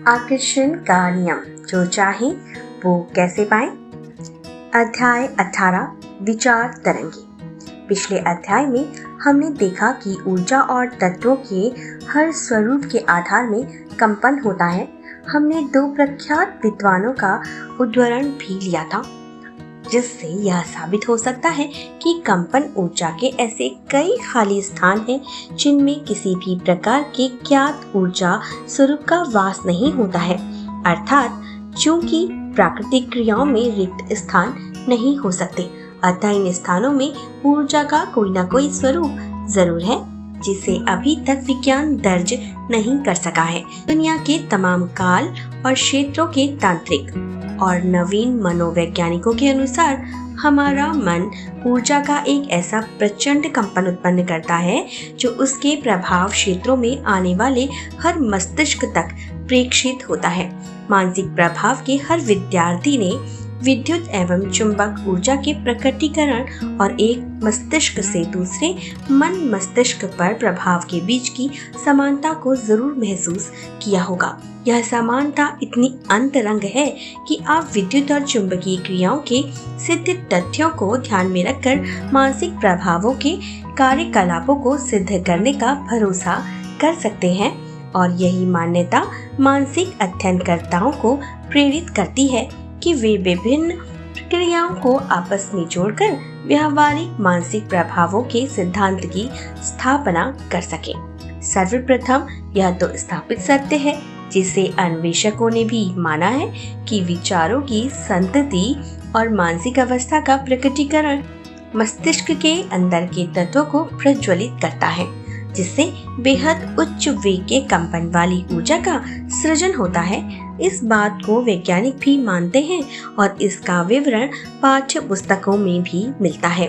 आकर्षण का नियम, जो चाहे वो कैसे पाए। अध्याय 18, विचार तरंगे। पिछले अध्याय में हमने देखा कि ऊर्जा और तत्वों के हर स्वरूप के आधार में कंपन होता है। हमने दो प्रख्यात विद्वानों का उदाहरण भी लिया था, जिससे यह साबित हो सकता है कि कंपन ऊर्जा के ऐसे कई खाली स्थान हैं जिनमें किसी भी प्रकार के ज्ञात ऊर्जा स्वरूप का वास नहीं होता है। अर्थात चूंकि प्राकृतिक क्रियाओं में रिक्त स्थान नहीं हो सकते, अतः इन स्थानों में ऊर्जा का कोई न कोई स्वरूप जरूर है, जिसे अभी तक विज्ञान दर्ज नहीं कर सका है। दुनिया के तमाम काल और क्षेत्रों के तांत्रिक और नवीन मनोवैज्ञानिकों के अनुसार हमारा मन ऊर्जा का एक ऐसा प्रचंड कंपन उत्पन्न करता है जो उसके प्रभाव क्षेत्रों में आने वाले हर मस्तिष्क तक प्रेषित होता है। मानसिक प्रभाव के हर विद्यार्थी ने विद्युत एवं चुंबक ऊर्जा के प्रकटीकरण और एक मस्तिष्क से दूसरे मन मस्तिष्क पर प्रभाव के बीच की समानता को जरूर महसूस किया होगा। यह समानता इतनी अंतरंग है कि आप विद्युत और चुंबकीय क्रियाओं के सिद्ध तथ्यों को ध्यान में रखकर मानसिक प्रभावों के कार्यकलापों को सिद्ध करने का भरोसा कर सकते हैं। और यही मान्यता मानसिक अध्ययनकर्ताओं को प्रेरित करती है कि वे विभिन्न प्रक्रियाओं को आपस में जोड़कर व्यावहारिक मानसिक प्रभावों के सिद्धांत की स्थापना कर सके। सर्वप्रथम यह तो स्थापित सत्य है, जिसे अन्वेषकों ने भी माना है, कि विचारों की संतति और मानसिक अवस्था का प्रकटीकरण मस्तिष्क के अंदर के तत्वों को प्रज्वलित करता है, जिससे बेहद उच्च वेग के कंपन वाली ऊर्जा का सृजन होता है। इस बात को वैज्ञानिक भी मानते हैं और इसका विवरण पाठ्य पुस्तकों में भी मिलता है।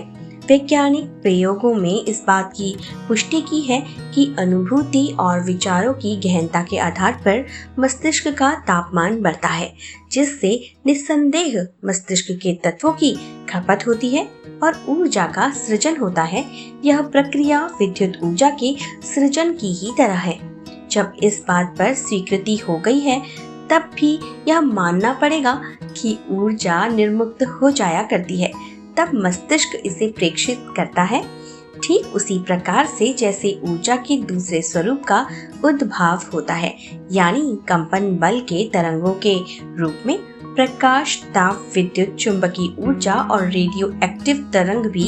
वैज्ञानिक प्रयोगों में इस बात की पुष्टि की है कि अनुभूति और विचारों की गहनता के आधार पर मस्तिष्क का तापमान बढ़ता है, जिससे निस्संदेह मस्तिष्क के तत्वों की खपत होती है और ऊर्जा का सृजन होता है। यह प्रक्रिया विद्युत ऊर्जा के सृजन की ही तरह है। जब इस बात पर स्वीकृति हो गई है, तब भी यह मानना पड़ेगा कि ऊर्जा निर्मुक्त हो जाया करती है, तब मस्तिष्क इसे प्रेषित करता है। ठीक उसी प्रकार से जैसे ऊर्जा के दूसरे स्वरूप का उद्भाव होता है, यानी कंपन बल के तरंगों के रूप में। प्रकाश, ताप, विद्युत, चुंबकीय ऊर्जा और रेडियो एक्टिव तरंग भी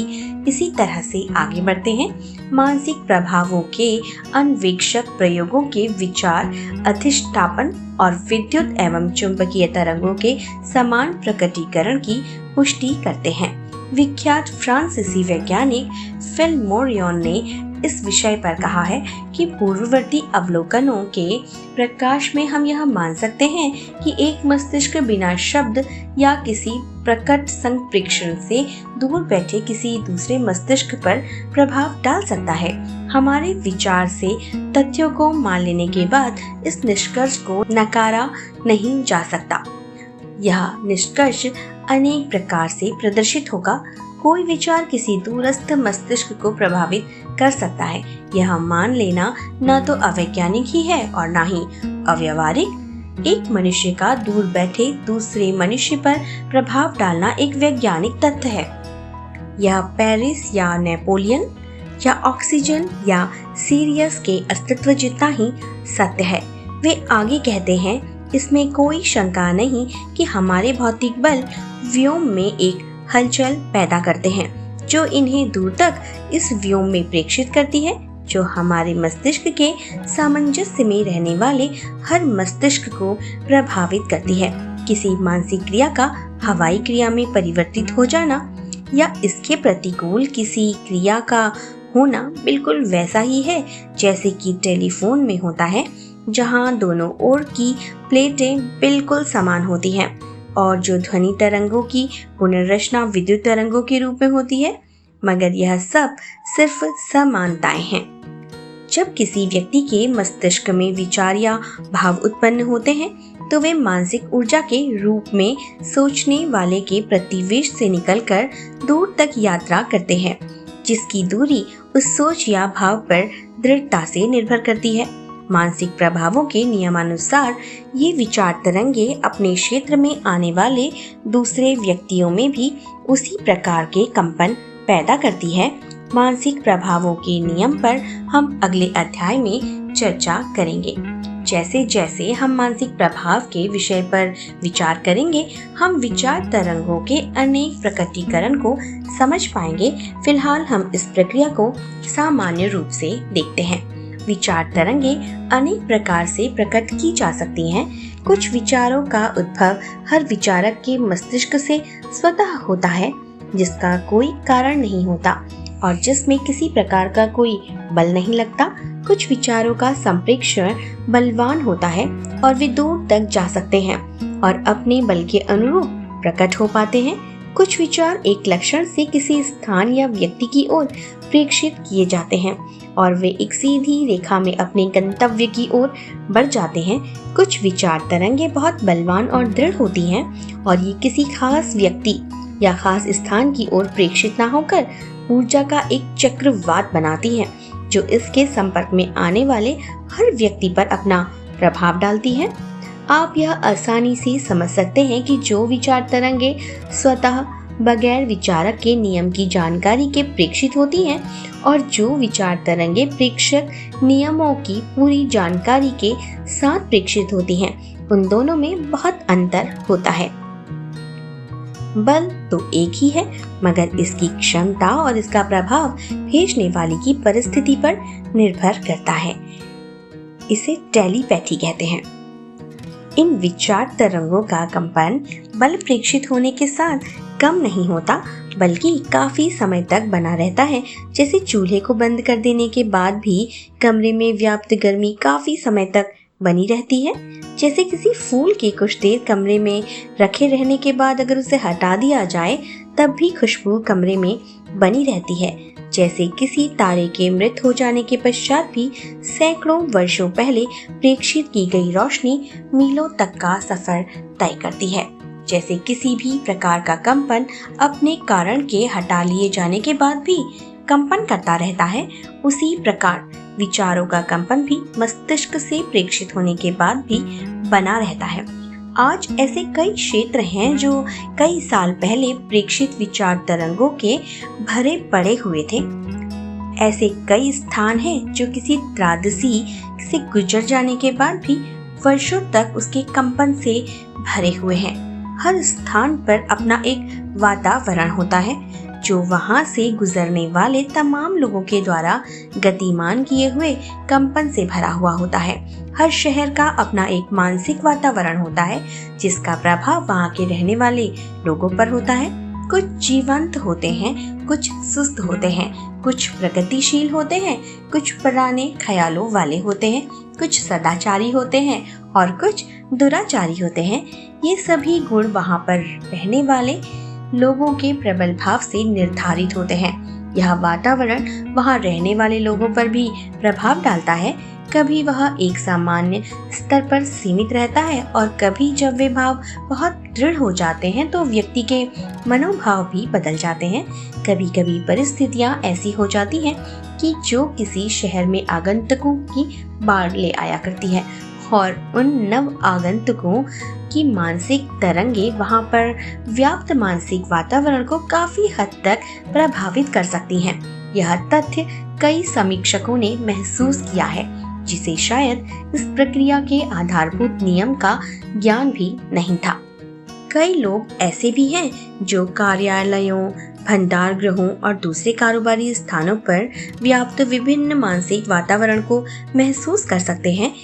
इसी तरह से आगे बढ़ते हैं। मानसिक प्रभावों के अन्वेषक प्रयोगों के विचार, अधिष्ठापन और विद्युत एवं चुंबकीय तरंगों के समान प्रकटीकरण की पुष्टि करते हैं। विख्यात फ्रांसीसी वैज्ञानिक फिल मोरियन ने इस विषय पर कहा है कि पूर्ववर्ती अवलोकनों के प्रकाश में हम यह मान सकते हैं कि एक मस्तिष्क बिना शब्द या किसी प्रकट संप्रेषण से दूर बैठे किसी दूसरे मस्तिष्क पर प्रभाव डाल सकता है। हमारे विचार से तथ्यों को मान लेने के बाद इस निष्कर्ष को नकारा नहीं जा सकता। यह निष्कर्ष अनेक प्रकार से प्रदर्शित होगा। कोई विचार किसी दूरस्थ मस्तिष्क को प्रभावित कर सकता है। यह मान लेना न तो अवैज्ञानिक ही है और न ही अव्यावहारिक। एक मनुष्य का दूर बैठे दूसरे मनुष्य पर प्रभाव डालना एक वैज्ञानिक तथ्य है। यह पेरिस या नेपोलियन या ऑक्सीजन या सीरियस के अस्तित्व जितना ही सत्य है। वे आगे कहते हैं, इसमें कोई शंका नहीं कि हमारे भौतिक बल व्योम में एक हलचल पैदा करते हैं, जो इन्हें दूर तक इस व्योम में प्रेषित करती है, जो हमारे मस्तिष्क के सामंजस्य में रहने वाले हर मस्तिष्क को प्रभावित करती है। किसी मानसिक क्रिया का हवाई क्रिया में परिवर्तित हो जाना या इसके प्रतिकूल किसी क्रिया का होना बिल्कुल वैसा ही है जैसे कि टेलीफोन में होता है, जहां दोनों ओर की प्लेटें बिल्कुल समान होती हैं और जो ध्वनि तरंगों की पुनर्रचना विद्युत तरंगों के रूप में होती है, मगर यह सब सिर्फ समानताएं हैं। जब किसी व्यक्ति के मस्तिष्क में विचार या भाव उत्पन्न होते हैं, तो वे मानसिक ऊर्जा के रूप में सोचने वाले के प्रतिवेश से निकलकर दूर तक यात्रा करते हैं, जिसकी दूरी उस सोच या भाव पर दृढ़ता से निर्भर करती है। मानसिक प्रभावों के नियमानुसार ये विचार तरंगे अपने क्षेत्र में आने वाले दूसरे व्यक्तियों में भी उसी प्रकार के कंपन पैदा करती है। मानसिक प्रभावों के नियम पर हम अगले अध्याय में चर्चा करेंगे। जैसे जैसे हम मानसिक प्रभाव के विषय पर विचार करेंगे, हम विचार तरंगों के अनेक प्रकटीकरण को समझ पाएंगे। फिलहाल हम इस प्रक्रिया को सामान्य रूप से देखते हैं। विचार तरंगे अनेक प्रकार से प्रकट की जा सकती हैं। कुछ विचारों का उद्भव हर विचारक के मस्तिष्क से स्वतः होता है, जिसका कोई कारण नहीं होता और जिसमें किसी प्रकार का कोई बल नहीं लगता। कुछ विचारों का संप्रेषण बलवान होता है और वे दूर तक जा सकते हैं और अपने बल के अनुरूप प्रकट हो पाते हैं। कुछ विचार एक लक्षण से किसी स्थान या व्यक्ति की ओर प्रेषित किए जाते हैं और वे एक सीधी रेखा में अपने गंतव्य की ओर बढ़ जाते हैं। कुछ विचार तरंगे बहुत बलवान और दृढ़ होती हैं और ये किसी खास व्यक्ति या खास स्थान की ओर प्रेषित न होकर ऊर्जा का एक चक्रवात बनाती है, जो इसके संपर्क में आने वाले हर व्यक्ति पर अपना प्रभाव डालती है। आप यह आसानी से समझ सकते हैं कि जो विचार तरंगे स्वतः बगैर विचारक के नियम की जानकारी के प्रेषित होती हैं और जो विचार तरंगे प्रेषक नियमों की पूरी जानकारी के साथ प्रेषित होती हैं, उन दोनों में बहुत अंतर होता है। बल तो एक ही है, मगर इसकी क्षमता और इसका प्रभाव भेजने वाले की परिस्थिति पर निर्भर करता है। इसे टेलीपैथी कहते हैं। इन विचार तरंगों का कंपन बल प्रेषित होने के साथ कम नहीं होता, बल्कि काफी समय तक बना रहता है। जैसे चूल्हे को बंद कर देने के बाद भी कमरे में व्याप्त गर्मी काफी समय तक बनी रहती है। जैसे किसी फूल के कुछ देर कमरे में रखे रहने के बाद अगर उसे हटा दिया जाए, तब भी खुशबू कमरे में बनी रहती है। जैसे किसी तारे के मृत हो जाने के पश्चात भी सैकड़ों वर्षों पहले प्रेषित की गई रोशनी मीलों तक का सफर तय करती है। जैसे किसी भी प्रकार का कंपन अपने कारण के हटा लिए जाने के बाद भी कंपन करता रहता है, उसी प्रकार विचारों का कंपन भी मस्तिष्क से प्रेषित होने के बाद भी बना रहता है। आज ऐसे कई क्षेत्र हैं जो कई साल पहले प्रेषित विचार तरंगों के भरे पड़े हुए थे। ऐसे कई स्थान हैं जो किसी त्रासदी से गुजर जाने के बाद भी वर्षों तक उसके कंपन से भरे हुए हैं। हर स्थान पर अपना एक वातावरण होता है जो वहां से गुजरने वाले तमाम लोगों के द्वारा गतिमान किए हुए कंपन से भरा हुआ होता है। हर शहर का अपना एक मानसिक वातावरण होता है जिसका प्रभाव वहां के रहने वाले लोगों पर होता है। कुछ जीवंत होते हैं, कुछ सुस्त होते हैं, कुछ प्रगतिशील होते हैं, कुछ पुराने ख्यालों वाले होते हैं, कुछ सदाचारी होते हैं और कुछ दुराचारी होते हैं। ये सभी गुण वहां पर रहने वाले लोगों के प्रबल भाव से निर्धारित होते हैं। यह वातावरण वहां रहने वाले लोगों पर भी प्रभाव डालता है। कभी वह एक सामान्य स्तर पर सीमित रहता है और कभी जब वे भाव बहुत दृढ़ हो जाते हैं तो व्यक्ति के मनोभाव भी बदल जाते हैं। कभी कभी परिस्थितियां ऐसी हो जाती हैं कि जो किसी शहर में आगंतुकों की बाढ़ ले आया करती है और उन नव आगंतुकों की मानसिक तरंगे वहां पर व्याप्त मानसिक वातावरण को काफी हद तक प्रभावित कर सकती हैं। यह तथ्य कई समीक्षकों ने महसूस किया है, जिसे शायद इस प्रक्रिया के आधारभूत नियम का ज्ञान भी नहीं था। कई लोग ऐसे भी हैं जो कार्यालयों, भंडार गृहों और दूसरे कारोबारी स्थानों पर व्याप्त विभिन्न मानसिक वातावरण को महसूस कर सकते हैं।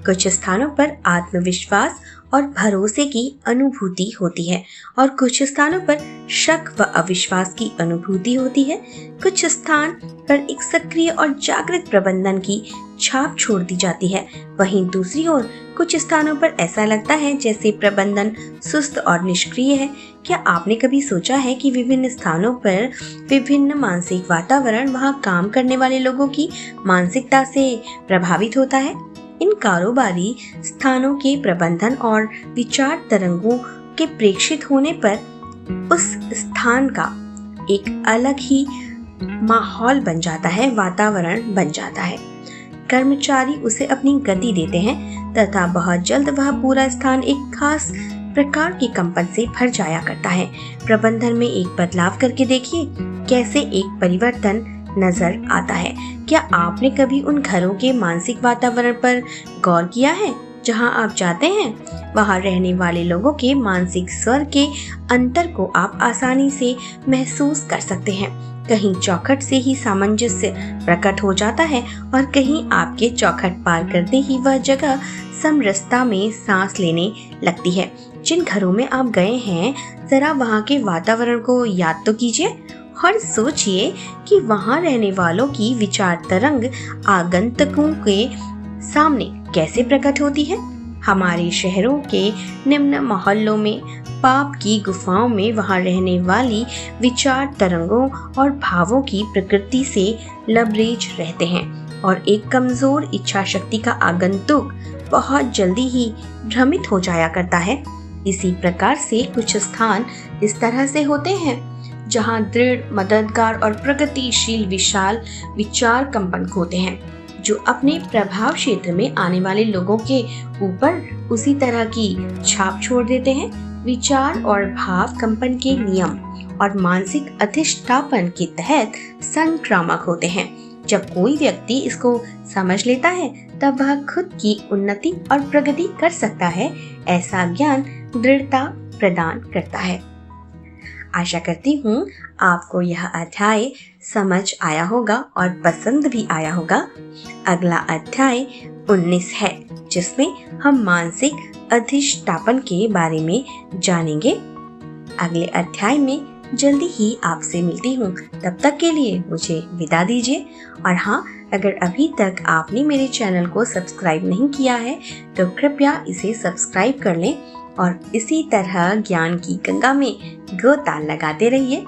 कुछ स्थानों पर आत्मविश्वास और भरोसे की अनुभूति होती है और कुछ स्थानों पर शक व अविश्वास की अनुभूति होती है। कुछ स्थान पर एक सक्रिय और जागृत प्रबंधन की छाप छोड़ दी जाती है। वहीं दूसरी ओर कुछ स्थानों पर ऐसा लगता है जैसे प्रबंधन सुस्त और निष्क्रिय है। क्या आपने कभी सोचा है कि विभिन्न स्थानों पर विभिन्न मानसिक वातावरण वहां काम करने वाले लोगों की मानसिकता से प्रभावित होता है? इन कारोबारी स्थानों के प्रबंधन और विचार तरंगों के प्रेषित होने पर उस स्थान का एक अलग ही माहौल बन जाता है, वातावरण बन जाता है। कर्मचारी उसे अपनी गति देते हैं तथा बहुत जल्द वह पूरा स्थान एक खास प्रकार के कंपन से भर जाया करता है। प्रबंधन में एक बदलाव करके देखिए कैसे एक परिवर्तन नजर आता है। क्या आपने कभी उन घरों के मानसिक वातावरण पर गौर किया है जहां आप जाते हैं? वहां रहने वाले लोगों के मानसिक स्वर के अंतर को आप आसानी से महसूस कर सकते हैं। कहीं चौखट से ही सामंजस्य प्रकट हो जाता है और कहीं आपके चौखट पार करते ही वह जगह समरसता में सांस लेने लगती है। जिन घरों में आप गए हैं, जरा वहां के वातावरण को याद तो कीजिए और सोचिए कि वहां रहने वालों की विचार तरंग आगंतुकों के सामने कैसे प्रकट होती है। हमारे शहरों के निम्न मोहल्लों में, पाप की गुफाओं में वहां रहने वाली विचार तरंगों और भावों की प्रकृति से लबरेज रहते हैं और एक कमजोर इच्छा शक्ति का आगंतुक बहुत जल्दी ही भ्रमित हो जाया करता है। इसी प्रकार से कुछ स्थान इस तरह से होते हैं जहां दृढ़, मददगार और प्रगतिशील विशाल विचार कंपन होते हैं, जो अपने प्रभाव क्षेत्र में आने वाले लोगों के ऊपर उसी तरह की छाप छोड़ देते हैं। विचार और भाव कंपन के नियम और मानसिक अधिष्ठापन के तहत संक्रामक होते हैं। जब कोई व्यक्ति इसको समझ लेता है तब वह खुद की उन्नति और प्रगति कर सकता है। ऐसा ज्ञान दृढ़ता प्रदान करता है। आशा करती हूँ आपको यह अध्याय समझ आया होगा और पसंद भी आया होगा। अगला अध्याय 19 है, जिसमें हम मानसिक अधिष्ठापन के बारे में जानेंगे। अगले अध्याय में जल्दी ही आपसे मिलती हूँ। तब तक के लिए मुझे विदा दीजिए। और हाँ, अगर अभी तक आपने मेरे चैनल को सब्सक्राइब नहीं किया है तो कृपया इसे सब्सक्राइब कर लें और इसी तरह ज्ञान की गंगा में गोता लगाते रहिए।